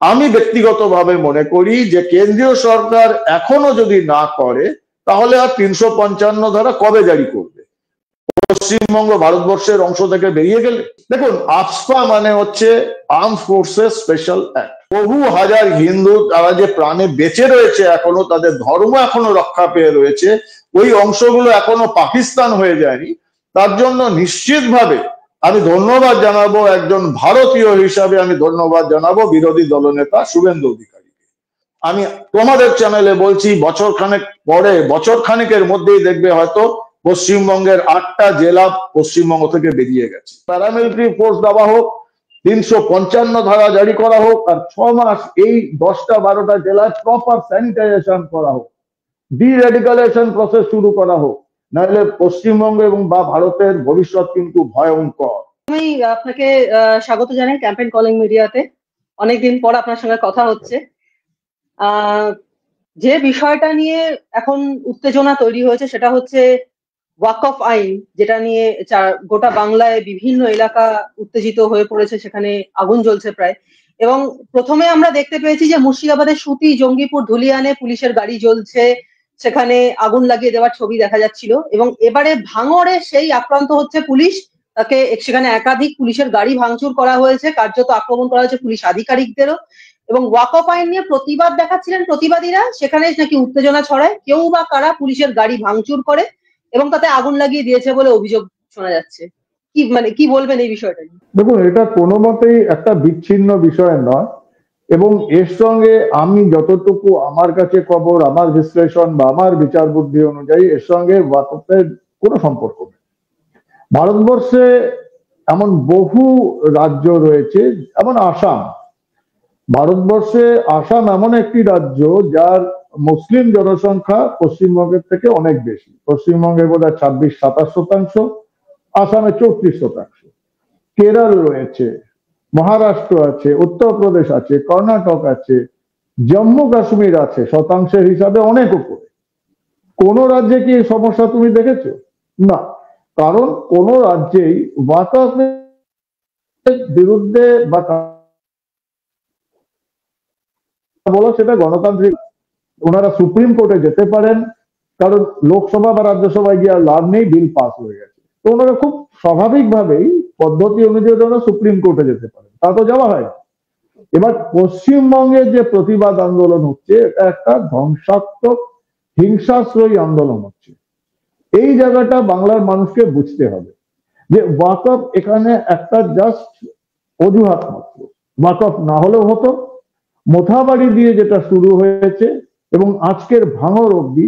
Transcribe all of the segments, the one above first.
আমি ব্যক্তিগতভাবে মনে করি যে কেন্দ্রীয় সরকার এখনো যদি না করে তাহলে আর ৩৫৫ ধারা কবে জারি করবে? পশ্চিমবঙ্গ ভারতবর্ষের অংশ থেকে বেরিয়ে গেলে? দেখুন, আফস্পা মানে হচ্ছে আর্ম ফোর্সেস স্পেশাল অ্যাক্ট। বহু হাজার হিন্দু তারা যে প্রাণে বেঁচে রয়েছে, এখনো তাদের ধর্ম এখনো রক্ষা পেয়ে রয়েছে, ওই অংশগুলো এখনো পাকিস্তান হয়ে যায়নি। তার জন্য নিশ্চিতভাবে আমি ধন্যবাদ জানাবো, একজন ভারতীয় হিসাবে আমি ধন্যবাদ জানাবো বিরোধী দলনেতা শুভেন্দু অধিকারীকে। আমি তোমাদের চ্যানেলে বলছি, বছর খানেকের মধ্যেই দেখবে হয়তো পশ্চিমবঙ্গের ৮টা জেলা পশ্চিমবঙ্গ থেকে বেরিয়ে গেছে। প্যারামিলিটারি ফোর্স দেওয়া হোক, ৩৫৫ ধারা জারি করা হোক, আর ৬ মাস এই ১০টা ১২টা জেলায় প্রপার স্যানিটাইজেশন করা হোক, ডিরেডিকালাইজেশন প্রসেস শুরু করা হোক, নাহলে পশ্চিমবঙ্গ এবং বা ভারতের ভবিষ্যৎ কিন্তু ভয়ঙ্কর। আমি আপনাকে স্বাগত জানাই ক্যাম্পেইন কলিং মিডিয়াতে। অনেকদিন পর আপনার সঙ্গে কথা হচ্ছে। যে বিষয়টা নিয়ে এখন উত্তেজনা তৈরি হয়েছে সেটা হচ্ছে ওয়াকফ আইন, যেটা নিয়ে গোটা বাংলায় বিভিন্ন এলাকা উত্তেজিত হয়ে পড়েছে, সেখানে আগুন জ্বলছে প্রায়। এবং প্রথমে আমরা দেখতে পেয়েছি যে মুর্শিদাবাদের সুতি, জঙ্গিপুর, ধুলিয়ানে পুলিশের গাড়ি জ্বলছে, সেখানে আগুন লাগিয়ে দেওয়ার ছবি দেখা যাচ্ছিল। এবং এবারে ভাঙড়ে সেই আক্রান্ত হচ্ছে পুলিশ, তাকে সেখানে একাধিক পুলিশের গাড়ি ভাঙচুর করা হয়েছে, কার্যত আক্রমণ করা হয়েছে পুলিশ আধিকারিকদেরও। এবং ওয়াকফ আইন নিয়ে প্রতিবাদ দেখাচ্ছিলেন প্রতিবাদীরা, সেখানে নাকি উত্তেজনা ছড়ায়, কেউ বা কারা পুলিশের গাড়ি ভাঙচুর করে এবং তাতে আগুন লাগিয়ে দিয়েছে বলে অভিযোগ শোনা যাচ্ছে। কি বলবেন এই বিষয়টা? দেখুন, এটা কোনো মতেই একটা বিচ্ছিন্ন বিষয় নয়, এবং এর সঙ্গে আমি যতটুকু আমার কাছে খবর, আমার বিশ্লেষণ বা আমার বিচার বুদ্ধি অনুযায়ী এর সঙ্গে ওয়াকফের কোনো সম্পর্ক নেই। ভারতবর্ষে এমন বহু রাজ্য রয়েছে, যেমন আসাম। ভারতবর্ষে আসাম এমন একটি রাজ্য যার মুসলিম জনসংখ্যা পশ্চিমবঙ্গের থেকে অনেক বেশি। পশ্চিমবঙ্গে বোধহয় ২৬-২৭%, আসামে ৩৪%। কেরল রয়েছে, মহারাষ্ট্র আছে, উত্তরপ্রদেশ আছে, কর্ণাটক আছে, জম্মু কাশ্মীর আছে, শতাংশের হিসাবে অনেক উপরে। কোন রাজ্যে কি এই সমস্যা তুমি দেখেছো? না, কারণ কোন রাজ্যেই ওয়াকফের বিরুদ্ধে বা বলো সেটা গণতান্ত্রিক, ওনারা সুপ্রিম কোর্টে যেতে পারেন, কারণ লোকসভা বা রাজ্যসভায় গিয়ে লাভ নেই, বিল পাস হয়ে গেছে। তো ওনারা খুব স্বাভাবিকভাবেই পদ্ধতি অনুযায়ী ওনারা সুপ্রিম কোর্টে যেতে পারেন, তা তো যাওয়া হয়। এবার পশ্চিমবঙ্গের যে প্রতিবাদ আন্দোলন হচ্ছে, এটা একটা ধ্বংসাত্মক হিংসাশ্রয়ী আন্দোলন হচ্ছে। এই জায়গাটা বাংলার মানুষকে বুঝতে হবে যে ওয়াকফ এখানে একটা জাস্ট অজুহাত মাত্র। ওয়াকফ না হলেও হতো। মোথাবাড়ি দিয়ে যেটা শুরু হয়েছে এবং আজকের ভাঙড় অবধি,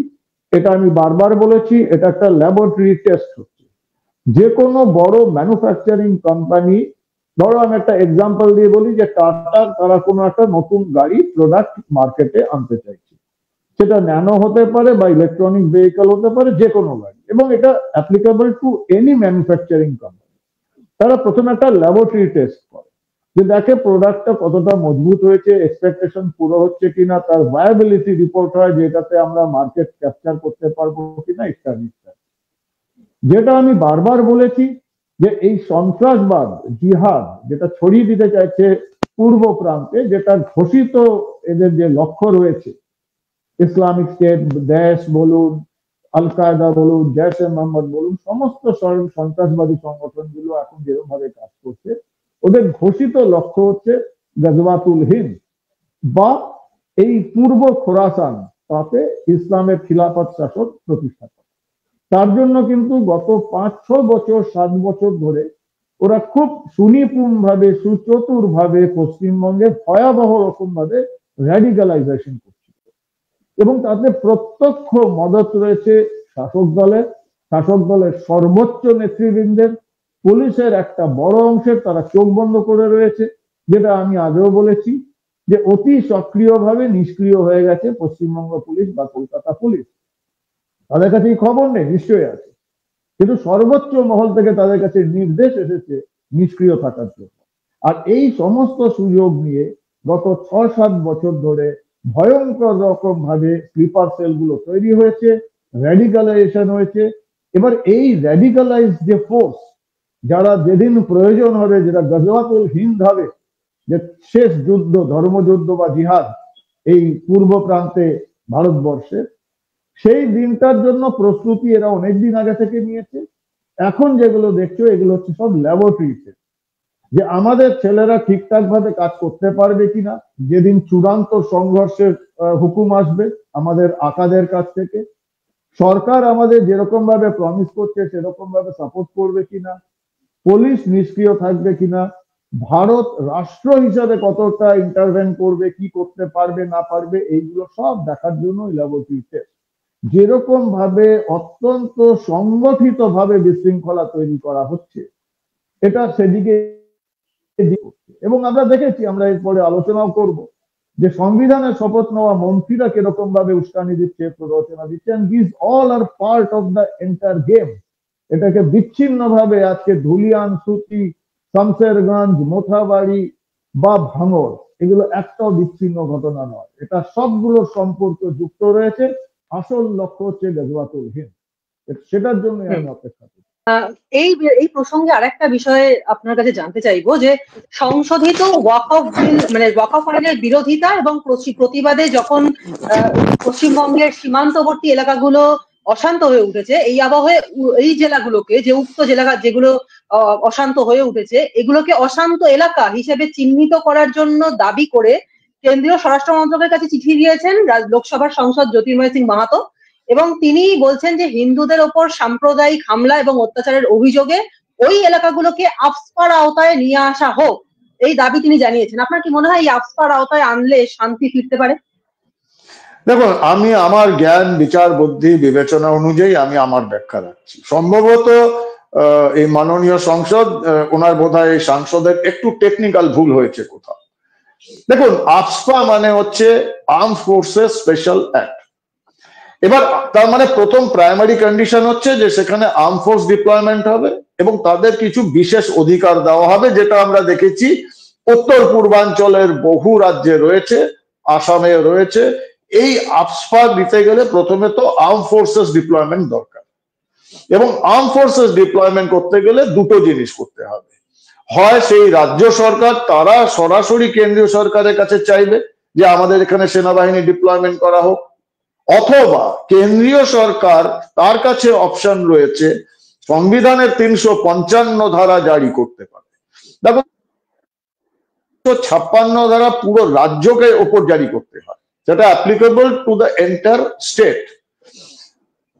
এটা আমি বারবার বলেছি, এটা একটা ল্যাবরেটরি টেস্ট হচ্ছে। যে কোনো বড় ম্যানুফ্যাকচারিং কোম্পানি, ধরো আমি একটা এক্সাম্পল দিয়ে বলি যে টাটা, তারা কোনো একটা নতুন গাড়ি প্রোডাক্ট মার্কেটে আনতে চাইছে, সেটা ন্যানো হতে পারে বা ইলেকট্রনিক ভেহিকল হতে পারে, যে কোনো গাড়ি, এবং এটা applicable to any manufacturing company. তারা প্রথমে একটা ল্যাবরেটরি টেস্ট করে, যে দেখে প্রোডাক্টটা কতটা মজবুত হয়েছে, এক্সপেকটেশন পুরো হচ্ছে কিনা, তার ভায়াবিলিটি রিপোর্ট হয়, যেটাতে আমরা মার্কেট ক্যাপচার করতে পারবো কিনা, ইত্যাদি ইত্যাদি। যেটা আমি বারবার বলেছি যে এই সন্ত্রাসবাদ, জিহাদ যেটা ছড়িয়ে দিতে চাইছে পূর্ব প্রান্তে, যেটা ঘোষিত এদের যে লক্ষ্য রয়েছে, ইসলামিক স্টেট, দেশ বলুন, আল কায়দা বলুন, জৈশ-এ মোহাম্মদ বলুন, সমস্ত সন্ত্রাসবাদী সংগঠনগুলো এখন যেরকম ভাবে কাজ করছে, ওদের ঘোষিত লক্ষ্য হচ্ছে গাজওয়াতুল হিন্দ বা এই পূর্ব খোরাসান, তাতে ইসলামের খিলাফত শাসন প্রতিষ্ঠা করা। তার জন্য কিন্তু গত ৫-৬ বছর, ৭ বছর ধরে ওরা খুব সুনিপুণ ভাবে, সুচতুর ভাবে পশ্চিমবঙ্গে ভয়াবহ রকম ভাবে র্যাডিক্যালাইজেশন করছিল, এবং তাতে প্রত্যক্ষ মদত রয়েছে শাসক দলের সর্বোচ্চ নেতৃবৃন্দের, পুলিশের একটা বড় অংশের। তারা চোখ বন্ধ করে রয়েছে, যেটা আমি আগেও বলেছি যে অতি সক্রিয়ভাবে নিষ্ক্রিয় হয়ে গেছে পশ্চিমবঙ্গ পুলিশ বা কলকাতা পুলিশ। তাদের কাছে খবর নেই, নিশ্চয়ই আছে, কিন্তু সর্বোচ্চ মহল থেকে তাদের কাছে নির্দেশ এসেছে নিষ্ক্রিয় থাকার জন্য। আর এই সমস্ত সুযোগ নিয়ে গত ৬-৭ বছর ধরে ভয়ঙ্কর রকম ভাবে স্লিপার সেল গুলো তৈরি হয়েছে, র্যাডিক্যালাইজেশন হয়েছে। এবার এই র্যাডিক্যালাইজ যে ফোর্স, যারা যেদিন প্রয়োজন হবে, যেটা গাজওয়াতুল হিন্দ হবে, যে শেষ যুদ্ধ, ধর্মযুদ্ধ বা জিহাদ এই পূর্ব প্রান্তে ভারতবর্ষে, সেই দিনটার জন্য প্রস্তুতি এরা অনেকদিন আগে থেকে নিয়েছে। এখন যেগুলো দেখছো এগুলো হচ্ছে সব ল্যাবরেটরিতে, যে আমাদের ছেলেরা ঠিকঠাক ভাবে কাজ করতে পারবে কিনা, যেদিন চূড়ান্ত সংঘর্ষের হুকুম আসবে আমাদের আকাদের কাছ থেকে, সরকার আমাদের যেরকম ভাবে প্রমিস করছে সেরকম ভাবে সাপোর্ট করবে কিনা, পুলিশ নিষ্ক্রিয় থাকবে কিনা, ভারত রাষ্ট্র হিসাবে কতটা ইন্টারভেন করবে, কি করতে পারবে না পারবে, এইগুলো সব দেখার জন্য ল্যাবরেটরি টেস্ট। যেরকম ভাবে অত্যন্ত সংগঠিত ভাবে বিশৃঙ্খলা তৈরি করা হচ্ছে, এটা সেদিকে, এবং আমরা দেখেছি, আমরা এরপরে আলোচনাও করব, যে সংবিধানের শপথ নেওয়া মন্ত্রীরা কিরকম ভাবে উস্কানি দিচ্ছে, প্ররোচনা দিচ্ছে, this all are part of the entire game. এটাকে বিচ্ছিন্ন ভাবে আজকে ধুলিয়ান, সুতি, শামসেরগঞ্জ, মোথাবাড়ি বা ভাঙড়, এগুলো একটাও বিচ্ছিন্ন ঘটনা নয়, এটা সবগুলোর সম্পর্ক যুক্ত রয়েছে। আসল লক্ষ্য হচ্ছে গজওয়াতুল হিন্দ, সেটার জন্য আমি অপেক্ষা করি। এই এই প্রসঙ্গে আরেকটা বিষয়ে আপনার কাছে জানতে চাইবো, যে সংশোধিত ওয়াকফ বিল, মানে ওয়াকফ আইনের বিরোধিতা এবং প্রতিবাদে যখন পশ্চিমবঙ্গের সীমান্তবর্তী এলাকাগুলো অশান্ত হয়ে উঠেছে, এই আবহে এই জেলাগুলোকে, যে উক্ত জেলা যেগুলো অশান্ত হয়ে উঠেছে, এগুলোকে অশান্ত এলাকা হিসেবে চিহ্নিত করার জন্য দাবি করে কেন্দ্রীয় স্বরাষ্ট্র মন্ত্রকের কাছে চিঠি দিয়েছেন লোকসভার সাংসদ জ্যোতির্ময় সিং মাহাতো, এবং তিনি বলছেন যে হিন্দুদের ওপর সাম্প্রদায়িক হামলা এবং অত্যাচারের অভিযোগে ওই এলাকাগুলোকে আফস্পার আওতায় নিয়ে আসা হোক, এই দাবি তিনি জানিয়েছেন। আপনার কি মনে হয় এই আফস্পার আওতায় আনলে শান্তি ফিরতে পারে? দেখুন, আমি আমার জ্ঞান, বিচার, বুদ্ধি, বিবেচনা অনুযায়ী আমি আমার ব্যাখ্যা রাখছি। সম্ভবত এই মাননীয় সংসদ, ওনার বোধহয় এই সাংসদের একটু টেকনিক্যাল ভুল হয়েছে কোথাও। দেখুন, আফস্পা মানে হচ্ছে আর্ম ফোর্সেস স্পেশাল অ্যাক্ট। এবার তার মানে প্রথম প্রাইমারি কন্ডিশন হচ্ছে যে সেখানে আর্ম ফোর্স ডিপ্লয়মেন্ট হবে এবং তাদের কিছু বিশেষ অধিকার দেওয়া হবে, যেটা আমরা দেখেছি উত্তর পূর্বাঞ্চলের বহু রাজ্যে রয়েছে, আসামে রয়েছে। এই আফস্পা দিতে গেলে প্রথমে তো আর্ম ফোর্সেস ডিপ্লয়মেন্ট দরকার, এবং আর্ম ফোর্সেস ডিপ্লয়মেন্ট করতে গেলে দুটো জিনিস করতে হবে। হয় সেই রাজ্য সরকার তারা সরাসরি কেন্দ্রীয় সরকারের কাছে চাইবে যে আমাদের এখানে সেনাবাহিনী ডিপ্লয়মেন্ট করা হোক, অথবা কেন্দ্রীয় সরকার তার কাছে অপশন রয়েছে সংবিধানের 355 ধারা জারি করতে পারে। দেখো, 56 ধারা পুরো রাজ্যকে ওপর জারি করতে হয়, সেটা applicable to the entire state.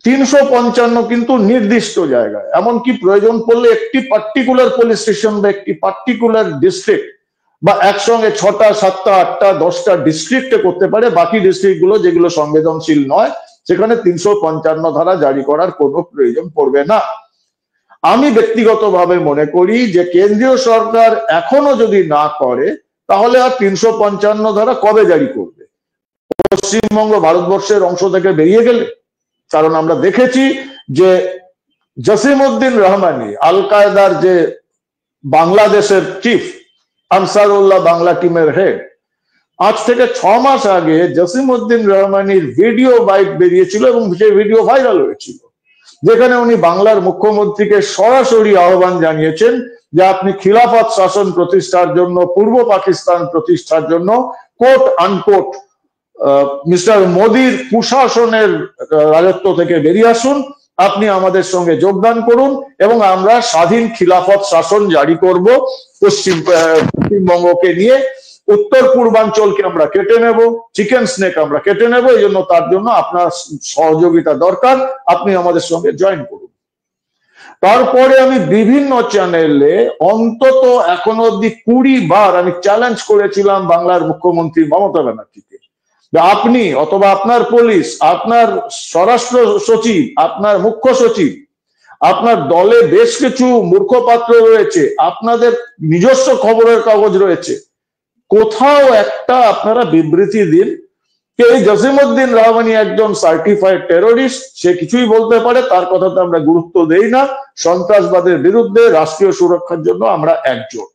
355 কিন্তু নির্দিষ্ট জায়গায়, এমনকি প্রয়োজন পড়লে একটি পার্টিকুলার পুলিশ স্টেশন বা একটি পার্টিকুলার ডিস্ট্রিক্ট বা একসঙ্গে 6টা, 7টা, 8টা, 10টা ডিস্ট্রিক্টে করতে পারে। বাকি ডিস্ট্রিক্টগুলো যেগুলো সংবেদনশীল নয় সেখানে 355 ধারা জারি করার কোনো প্রয়োজন পড়বে না। আমি ব্যক্তিগতভাবে মনে করি যে কেন্দ্রীয় সরকার এখনো যদি না করে তাহলে আর 355 ধারা কবে জারি করবে? পশ্চিমবঙ্গ ভারতবর্ষের অংশ থেকে বেরিয়ে গেলে? কারণ আমরা দেখেছি যে জসিমউদ্দিন রহমানি, আল কায়দার যে বাংলাদেশের চিফ, আনসারুল্লাহ বাংলা টিমের হেড, আজ থেকে 6 মাস আগে জসিমউদ্দিন রহমানির ভিডিও বাইট বেরিয়েছিল এবং সেই ভিডিও ভাইরাল হয়েছিল, যেখানে উনি বাংলার মুখ্যমন্ত্রীকে সরাসরি আহ্বান জানিয়েছেন যে আপনি খিলাফত শাসন প্রতিষ্ঠার জন্য, পূর্ব পাকিস্তান প্রতিষ্ঠার জন্য কোট আনকোট মিস্টার মোদির কুশাসনের রাজত্ব থেকে বেরিয়ে আসুন, আপনি আমাদের সঙ্গে যোগদান করুন এবং আমরা স্বাধীন খিলাফত শাসন জারি করব পশ্চিমবঙ্গকে নিয়ে। উত্তর পূর্বাঞ্চলকে আমরা কেটে নেব, চিকেন স্নেক আমরা কেটে নেব, এই জন্য তার জন্য আপনার সহযোগিতা দরকার, আপনি আমাদের সঙ্গে জয়েন করুন। তারপরে আমি বিভিন্ন চ্যানেলে অন্তত এখনো অব্দি 20 বার আমি চ্যালেঞ্জ করেছিলাম বাংলার মুখ্যমন্ত্রী মমতা ব্যানার্জিকে, আপনি অথবা আপনার পুলিশ, আপনার স্বরাষ্ট্র সচিব, আপনার মুখ্য সচিব, আপনার দলে বেশ কিছু মুখপাত্র রয়েছে, আপনাদের নিজস্ব খবরের কাগজ রয়েছে, কোথাও একটা আপনারা বিবৃতি দিন যে এই জসিমউদ্দিন রহমানি একজন সার্টিফাইড টেরোরিস্ট, সে কিছুই বলতে পারে, তার কথাতে আমরা গুরুত্ব দেই না, সন্ত্রাসবাদের বিরুদ্ধে রাষ্ট্রীয় সুরক্ষার জন্য আমরা একজোট।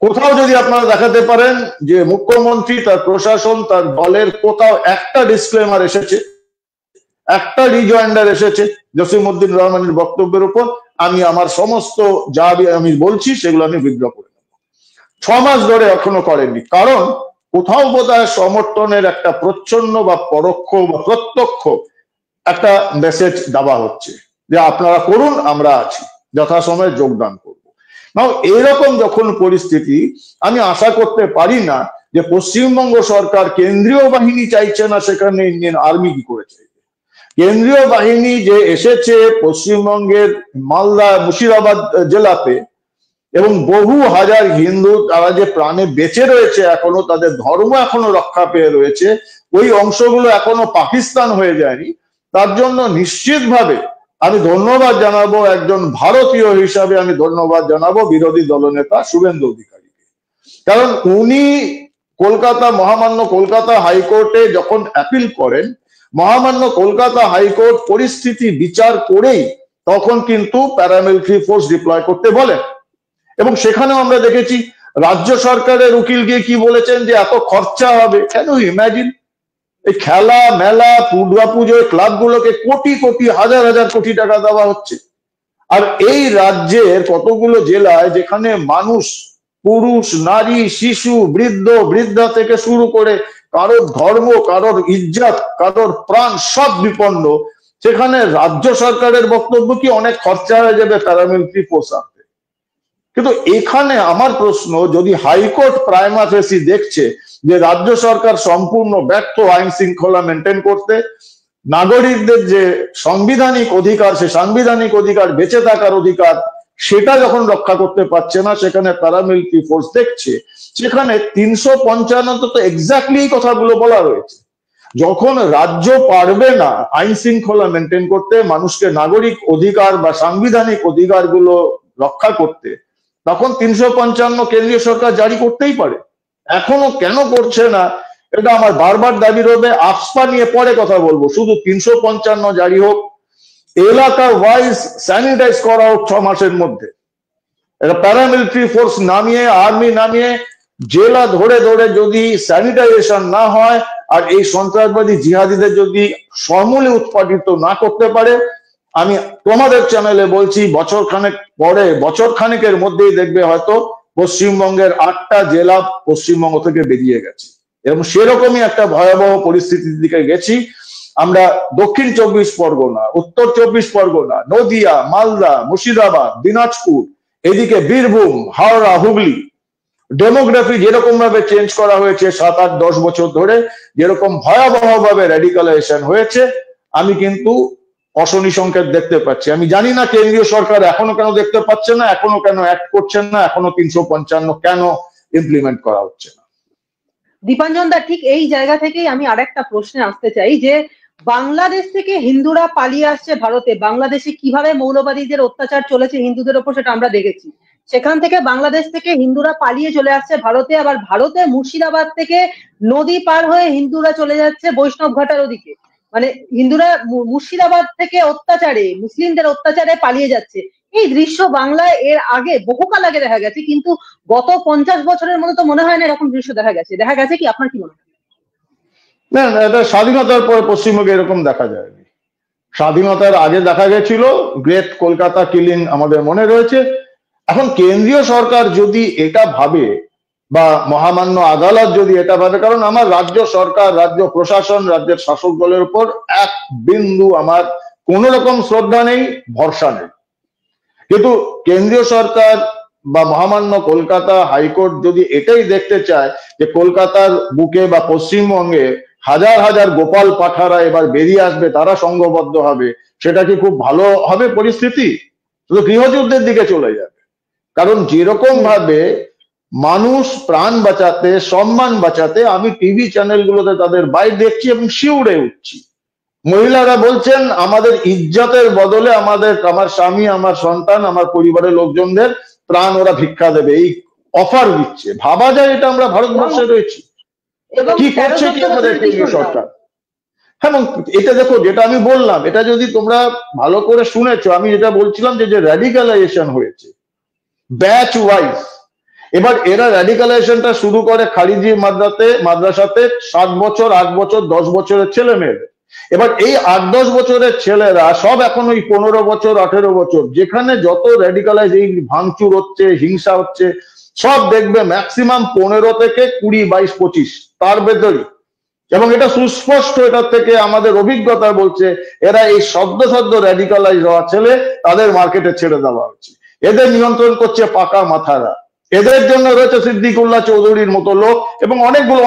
কোথাও যদি আপনারা দেখাতে পারেন যে মুখ্যমন্ত্রী, তার প্রশাসন, তার দলের কোথাও একটা ডিসক্লেমার এসেছে, একটা রিজয়েন্ডার এসেছে জসিমউদ্দিন রহমানির বক্তব্যের উপর, আমি আমার সমস্ত যা আমি বলছি সেগুলো আমি উইথড্র করে নেব। 6 মাস ধরে এখনো করেননি, কারণ কোথাও বোধহয় সমর্থনের একটা প্রচ্ছন্ন বা পরোক্ষ বা প্রত্যক্ষ একটা মেসেজ দেওয়া হচ্ছে যে আপনারা করুন, আমরা আছি, যথাসময়ে যোগদান করব। নাও এরকম যখন পরিস্থিতি, আমি আশা করতে পারি না যে পশ্চিমবঙ্গ সরকার কেন্দ্রীয় বাহিনী চাইছে না, সেখানে ইন্ডিয়ান আর্মি কি করে চাইবে? কেন্দ্রীয় বাহিনী যে এসেছে পশ্চিমবঙ্গের মালদা মুর্শিদাবাদ জেলাতে, এবং বহু হাজার হিন্দু তারা যে প্রাণে বেঁচে রয়েছে এখনো, তাদের ধর্ম এখনো রক্ষা পেয়ে রয়েছে, ওই অংশগুলো এখনো পাকিস্তান হয়ে যায়নি। তার জন্য নিশ্চিতভাবে আমি ধন্যবাদ জানাবো, একজন ভারতীয় হিসাবে আমি ধন্যবাদ জানাবো বিরোধী দলনেতা শুভেন্দু অধিকারীকে। কারণ উনি মহামান্য কলকাতা হাইকোর্টে যখন অ্যাপিল করেন, মহামান্য কলকাতা হাইকোর্ট পরিস্থিতি বিচার করেই তখন কিন্তু প্যারামিলিটারি ফোর্স ডিপ্লয় করতে বলেন। এবং সেখানেও আমরা দেখেছি রাজ্য সরকারের উকিল গিয়ে কি বলেছেন যে এত খরচা হবে। কেন ইম্যাজিন, এই খেলা মেলা দুর্গাপুজোয় ক্লাবগুলোকে কোটি কোটি হাজার হাজার কোটি টাকা দেওয়া হচ্ছে, আর এই রাজ্যের কতগুলো জেলায় যেখানে মানুষ, পুরুষ নারী শিশু বৃদ্ধ বৃদ্ধা থেকে শুরু করে কারোর ধর্ম, কারোর ইজ্জত, কারোর প্রাণ সব বিপন্ন, সেখানে রাজ্য সরকারের বক্তব্য কি অনেক খরচা হয়ে যাবে প্যারামিলিটারি ফোর্স আনতে। কিন্তু এখানে আমার প্রশ্ন, যদি হাইকোর্ট প্রাইমা ফেসি দেখছে যে রাজ্য সরকার সম্পূর্ণ ব্যর্থ আইন শৃঙ্খলা মেনটেন করতে, নাগরিকদের যে সাংবিধানিক অধিকার, সে সাংবিধানিক অধিকার বেঁচে থাকার অধিকার, সেটা যখন রক্ষা করতে পারছে না, সেখানে প্যারামিলিটারি ফোর্স দেখছে, সেখানে 355 তো এক্স্যাক্টলি এই কথাগুলো বলা রয়েছে। যখন রাজ্য পারবে না আইন শৃঙ্খলা মেনটেন করতে, মানুষকে নাগরিক অধিকার বা সাংবিধানিক অধিকারগুলো রক্ষা করতে, তখন 355 কেন্দ্রীয় সরকার জারি করতেই পারে। এখনো কেন করছে না, এটা আমার বারবার দাবি রবে। আফস্পা নিয়ে পরে কথা বলবো, শুধু 355 জারি হোক, এলাকা ওয়াইজ স্যানিটাইজ করা হোক 6 মাসের মধ্যে, এটা প্যারামিলিটারি ফোর্স নামিয়ে, আর্মি নামিয়ে, জেলা ধরে ধরে যদি স্যানিটাইজেশন না হয়, আর এই সন্ত্রাসবাদী জিহাদিদের যদি সমূলে উৎপাদিত না করতে পারে, আমি তোমাদের চ্যানেলে বলছি বছর খানেকের মধ্যেই দেখবে হয়তো পশ্চিমবঙ্গের 8টা জেলা পশ্চিমবঙ্গ থেকে বেরিয়ে গেছে, এবং সেরকমই একটা ভয়াবহ পরিস্থিতির দিকে গেছি আমরা। দক্ষিণ 24 পরগনা, উত্তর 24 পরগনা, নদিয়া, মালদা, মুর্শিদাবাদ, দিনাজপুর, এদিকে বীরভূম, হাওড়া, হুগলি, ডেমোগ্রাফি যেরকম ভাবে চেঞ্জ করা হয়েছে 7-8-10 বছর ধরে, যেরকম ভয়াবহ ভাবে র্যাডিকালাইজেশন হয়েছে, আমি কিন্তু অশনি সংকেত দেখতে পাচ্ছি। আমি জানি না কেন্দ্রীয় সরকার এখনো কেন দেখতে পাচ্ছে না, এখনো কেন অ্যাক্ট করছেন না, এখনো 355 কেন ইমপ্লিমেন্ট করা হচ্ছে না। দীপাঞ্জন দা, ঠিক এই জায়গা থেকেই আমি আরেকটা প্রশ্নে আসতে চাই যে বাংলাদেশ থেকে হিন্দুরা পালিয়ে আসছে ভারতে, বাংলাদেশে কিভাবে মৌলবাদীদের অত্যাচার চলেছে হিন্দুদের ওপর সেটা আমরা দেখেছি। সেখান থেকে বাংলাদেশ থেকে হিন্দুরা পালিয়ে চলে আসছে ভারতে, আবার ভারতে মুর্শিদাবাদ থেকে নদী পার হয়ে হিন্দুরা চলে যাচ্ছে বৈষ্ণব ঘাটার ওদিকে। মানে হিন্দুরা মুর্শিদাবাদ থেকে অত্যাচারে, মুসলিমদের অত্যাচারে পালিয়ে যাচ্ছে। এই দৃশ্য বাংলায় এর আগে বহুকাল আগে দেখা গেছে, কিন্তু গত 50 বছরের মধ্যে তো মনে হয় না এরকম দৃশ্য দেখা গেছে কি? আপনার কি মনে হয়? না, এটা স্বাধীনতার পরে পশ্চিমবঙ্গে এরকম দেখা যায়নি। স্বাধীনতার আগে দেখা গেছিল, গ্রেট কলকাতা কিলিং আমাদের মনে রয়েছে। এখন কেন্দ্রীয় সরকার যদি এটা ভাবে, বা মহামান্য আদালত যদি এটা ভাবে, কারণ আমার রাজ্য সরকার, রাজ্য প্রশাসন, রাজ্যের শাসক দলের উপর এক বিন্দু আমার কোন রকম শ্রদ্ধা নেই, ভরসা নেই, কিন্তু কেন্দ্রীয় সরকার বা মহামান্য কলকাতা হাইকোর্ট যদি এটাই দেখতে চায় যে কলকাতার বুকে বা পশ্চিমবঙ্গে হাজার হাজার গোপাল পাঠারা এবার বেরিয়ে আসবে, তারা সংঘবদ্ধ হবে, সেটা কি খুব ভালো হবে পরিস্থিতি? শুধু গৃহযুদ্ধের দিকে চলে যাবে। কারণ যেরকম ভাবে মানুষ প্রাণ বাঁচাতে, সম্মান বাঁচাতে, আমি টিভি চ্যানেলগুলোতে তাদের বাইর দেখছি এবং শিউরে উঠছি। মহিলারা বলছেন আমাদের ইজ্জতের বদলে আমার স্বামী, আমার সন্তান, আমার পরিবারের লোকজনদের প্রাণ ওরা ভিক্ষা দেবে, এই অফার দিচ্ছে। ভাবা যায় এটা আমরা ভারতবর্ষে রয়েছি, কি করছে কি আমাদের কেন্দ্রীয় সরকার? হ্যাঁ, এটা দেখো, যেটা আমি বললাম, এটা যদি তোমরা ভালো করে শুনেছো, আমি যেটা বলছিলাম যে র্যাডিকালাইজেশন হয়েছে ব্যাচ ওয়াইজ। এবার এরা র্যাডিকালাইজেশনটা শুরু করে খারিজি মাদ্রাসাতে 7 বছর, 8 বছর, 10 বছরের ছেলে মেয়েদের। এবার এই 8-10 বছরের ছেলেরা সব এখন ওই 15 বছর, 18 বছর, যেখানে যত র্যাডিকালাইজ, এই ভাঙচুর হচ্ছে, হিংসা হচ্ছে, সব দেখবে ম্যাক্সিমাম 15 থেকে 20, 22, 25 তার ভেতরই। এবং এটা সুস্পষ্ট, এটা থেকে আমাদের অভিজ্ঞতা বলছে এরা এই সদ্য র্যাডিকালাইজ হওয়া ছেলে তাদের মার্কেটে ছেড়ে দেওয়া হচ্ছে। এদের নিয়ন্ত্রণ করছে পাকা মাথারা। এদের জন্য রয়েছে সিদ্দিকুল্লাহ চৌধুরীর মতো লোক এবং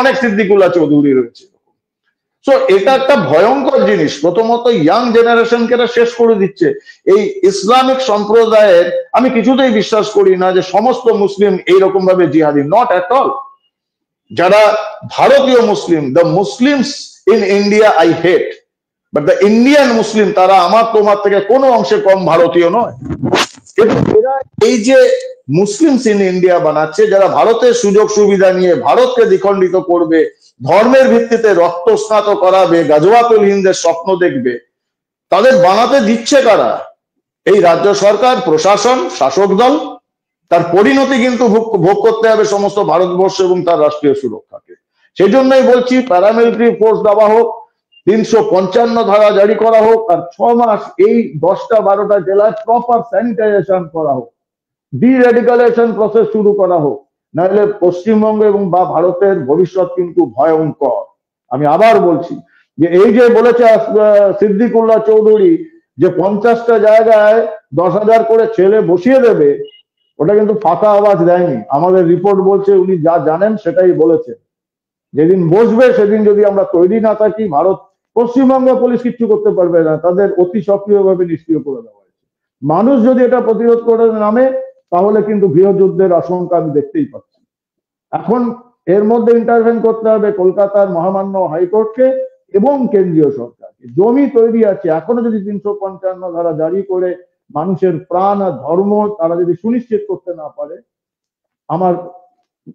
অনেক সিদ্দিকুল্লাহ চৌধুরী রয়েছে। সো এটা একটা ভয়ঙ্কর জিনিস। প্রথমত ইয়াং জেনারেশনকে এরা শেষ করে দিচ্ছে। এই ইসলামিক সম্প্রদায়ের আমি কিছুতেই বিশ্বাস করি না যে সমস্ত মুসলিম এইরকম ভাবে জিহাদি, নট অ্যাট অল। যারা ভারতীয় মুসলিম, the Muslims in India I hate, but the Indian Muslim তারা আমার তোমার থেকে কোনো অংশে কম ভারতীয় নয়। কিন্তু এরা এই যে মুসলিমস ইন ইন্ডিয়া বানাচ্ছে, যারা ভারতের সুযোগ সুবিধা নিয়ে ভারতকে দ্বিখণ্ডিত করবে, ধর্মের ভিত্তিতে রক্তস্নাত করাবে, গাজওয়াতুল হিন্দের স্বপ্ন দেখবে, তাদের বানাতে দিচ্ছে কারা? এই রাজ্য সরকার, প্রশাসন, শাসক দল। তার পরিণতি কিন্তু ভোগ করতে হবে সমস্ত ভারতবর্ষ এবং তার রাষ্ট্রীয় সুরক্ষাকে। সেই জন্যই বলছি প্যারামিলিটারি ফোর্স দেওয়া হোক, 355 ধারা জারি করা হোক, আর 6 মাস এই 10টা 12টা জেলায় প্রপার স্যানিটাইজেশন করা হোক, ডিরেডিকালাইজেশন প্রসেস শুরু করা হোক। নাহলে পশ্চিমবঙ্গ এবং বা ভারতের ভবিষ্যৎ কিন্তু ভয়ঙ্কর। আমি আবার বলছি যে এই যে বলেছে সিদ্দিকুল্লাহ চৌধুরী যে 50টা জায়গায় 10,000 করে ছেলে বসিয়ে দেবে, ওটা কিন্তু ফাঁকা আওয়াজ দেয়নি। আমাদের রিপোর্ট বলছে উনি যা জানেন সেটাই বলেছেন। যেদিন বসবে সেদিন যদি আমরা তৈরি না থাকি, ভারত পশ্চিমবঙ্গ পুলিশ কিচ্ছু করতে পারবে না, তাদের অতি সক্রিয়ভাবে নিষ্ক্রিয় করে দেওয়া হয়েছে। মানুষ যদি এটা প্রতিরোধ করে নামে তাহলে কিন্তু গৃহযুদ্ধের আশঙ্কা আমি দেখতেই পাচ্ছি। এখন এর মধ্যে ইন্টারভেন করতে হবে কলকাতার মহামান্য হাইকোর্টকে এবং কেন্দ্রীয় সরকারকে। জমি তৈরি আছে, এখনো যদি 355 ধারা জারি করে মানুষের প্রাণ আর ধর্ম তারা যদি সুনিশ্চিত করতে না পারে, আমার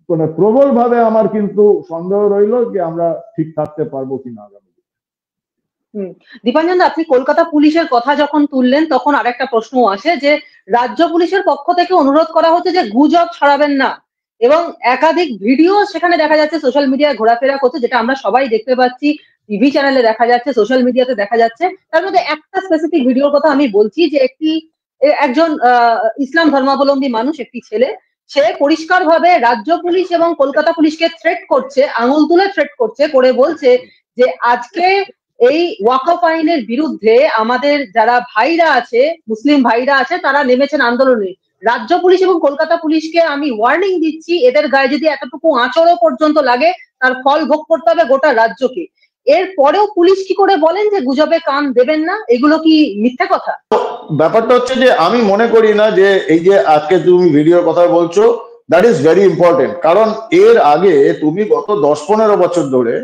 মানে প্রবল ভাবে আমার কিন্তু সন্দেহ রইল যে আমরা ঠিক থাকতে পারবো কিনা আগামী। দীপাঞ্জন, আপনি কলকাতা পুলিশের কথা যখন তুললেন তখন আরেকটা প্রশ্ন আসে যে রাজ্য পুলিশের পক্ষ থেকে অনুরোধ করা হচ্ছে যে গুজব ছড়াবেন না, এবং একাধিক ভিডিও সেখানে দেখা যাচ্ছে সোশ্যাল মিডিয়ায় ঘোরাফেরা করছে, যেটা আমরা সবাই দেখতে পাচ্ছি, টিভি চ্যানেলে দেখা যাচ্ছে, সোশ্যাল মিডিয়াতে দেখা যাচ্ছে। তার মধ্যে একটা স্পেসিফিক ভিডিওর কথা আমি বলছি যে একজন ইসলাম ধর্মাবলম্বী মানুষ, একটি ছেলে, সে পরিষ্কার ভাবে রাজ্য পুলিশ এবং কলকাতা পুলিশকে থ্রেট করছে, আঙুল তুলে থ্রেট করছে, করে বলছে যে আজকে এই ওয়াকফ আইনের বিরুদ্ধে আমাদের যারা ভাইরা আছে, মুসলিম ভাইরা আছে, তারা নেমেছেন আন্দোলনে। রাজ্য পুলিশ এবং কলকাতা পুলিশকে আমি ওয়ার্নিং দিচ্ছি, এদের গায়ে যদি এতটুকু আঁচড়ও পর্যন্ত লাগে তার ফল ভোগ করতে হবে গোটা রাজ্যকে। এর পরেও পুলিশ কি করে বলেন যে গুজবে কান দেবেন না? এগুলো কি মিথ্যা কথা? ব্যাপারটা হচ্ছে যে আমি মনে করি না যে এই যে আজকে তুমি ভিডিওর কথা বলছো, দ্যাট ইজ ভেরি ইম্পর্টেন্ট। কারণ এর আগে তুমি গত 10-15 বছর ধরে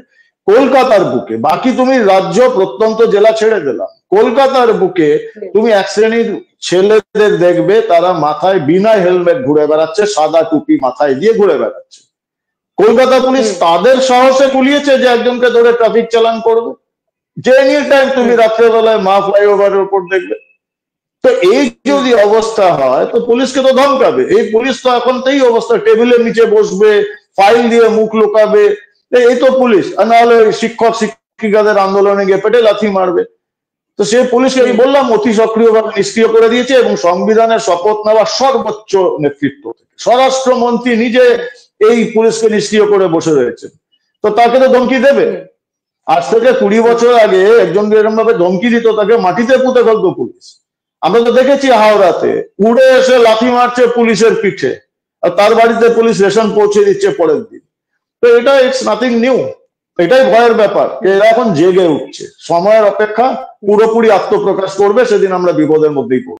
কলকাতার বুকে, বাকি তুমি রাজ্য প্রত্যন্ত জেলা ছেড়ে দিলাম, কলকাতার বুকে তুমি এক শ্রেণীর ছেলেদের দেখবে তারা মাথায় বিনা হেলমেট ঘুরে বেড়াচ্ছে, সাদা টুপি মাথায় দিয়ে ঘুরে বেড়াচ্ছে। কলকাতা পুলিশ তাদের সাহসে কুলিয়েছে যে একজনকে ধরে ট্রাফিক চালান করবে, যে এনি টাইম তুমি রাত্রেবেলায় মা ফ্লাইওভারের উপর দেখবে। তো এই যদি অবস্থা হয় তো পুলিশকে তো ধমকাবে। এই পুলিশ তো এখন এই অবস্থা, টেবিলের নিচে বসবে, ফাইল দিয়ে মুখ লুকাবে, এই তো পুলিশ। আর নাহলে শিক্ষক শিক্ষিকাদের আন্দোলনে গিয়ে পেটে লাথি মারবে। তো সে পুলিশকে আমি বললাম অতি সক্রিয়ভাবে নিষ্ক্রিয় করে দিয়েছে, এবং সংবিধানের শপথ নেওয়া সর্বোচ্চ নেতৃত্ব থেকে স্বরাষ্ট্রমন্ত্রী নিজে এই পুলিশকে নিষ্ক্রিয় করে বসে রয়েছে। তো তাকে তো ধমকি দেবে। আজ থেকে 20 বছর আগে একজনকে এরকম ভাবে ধমকি দিত, তাকে মাটিতে পুঁতে ফেলতো পুলিশ। আমরা তো দেখেছি হাওড়াতে উড়ে এসে লাথি মারছে পুলিশের পিঠে, আর তার বাড়িতে পুলিশ রেশন পৌঁছে দিচ্ছে পরের দিন। তো এটা ইটস নাথিং নিউ। এটাই ভয়ের ব্যাপার, এরা এখন জেগে উঠছে। সময়ের অপেক্ষা, পুরোপুরি আত্মপ্রকাশ করবে, সেদিন আমরা বিপদের মধ্যেই পড়ব।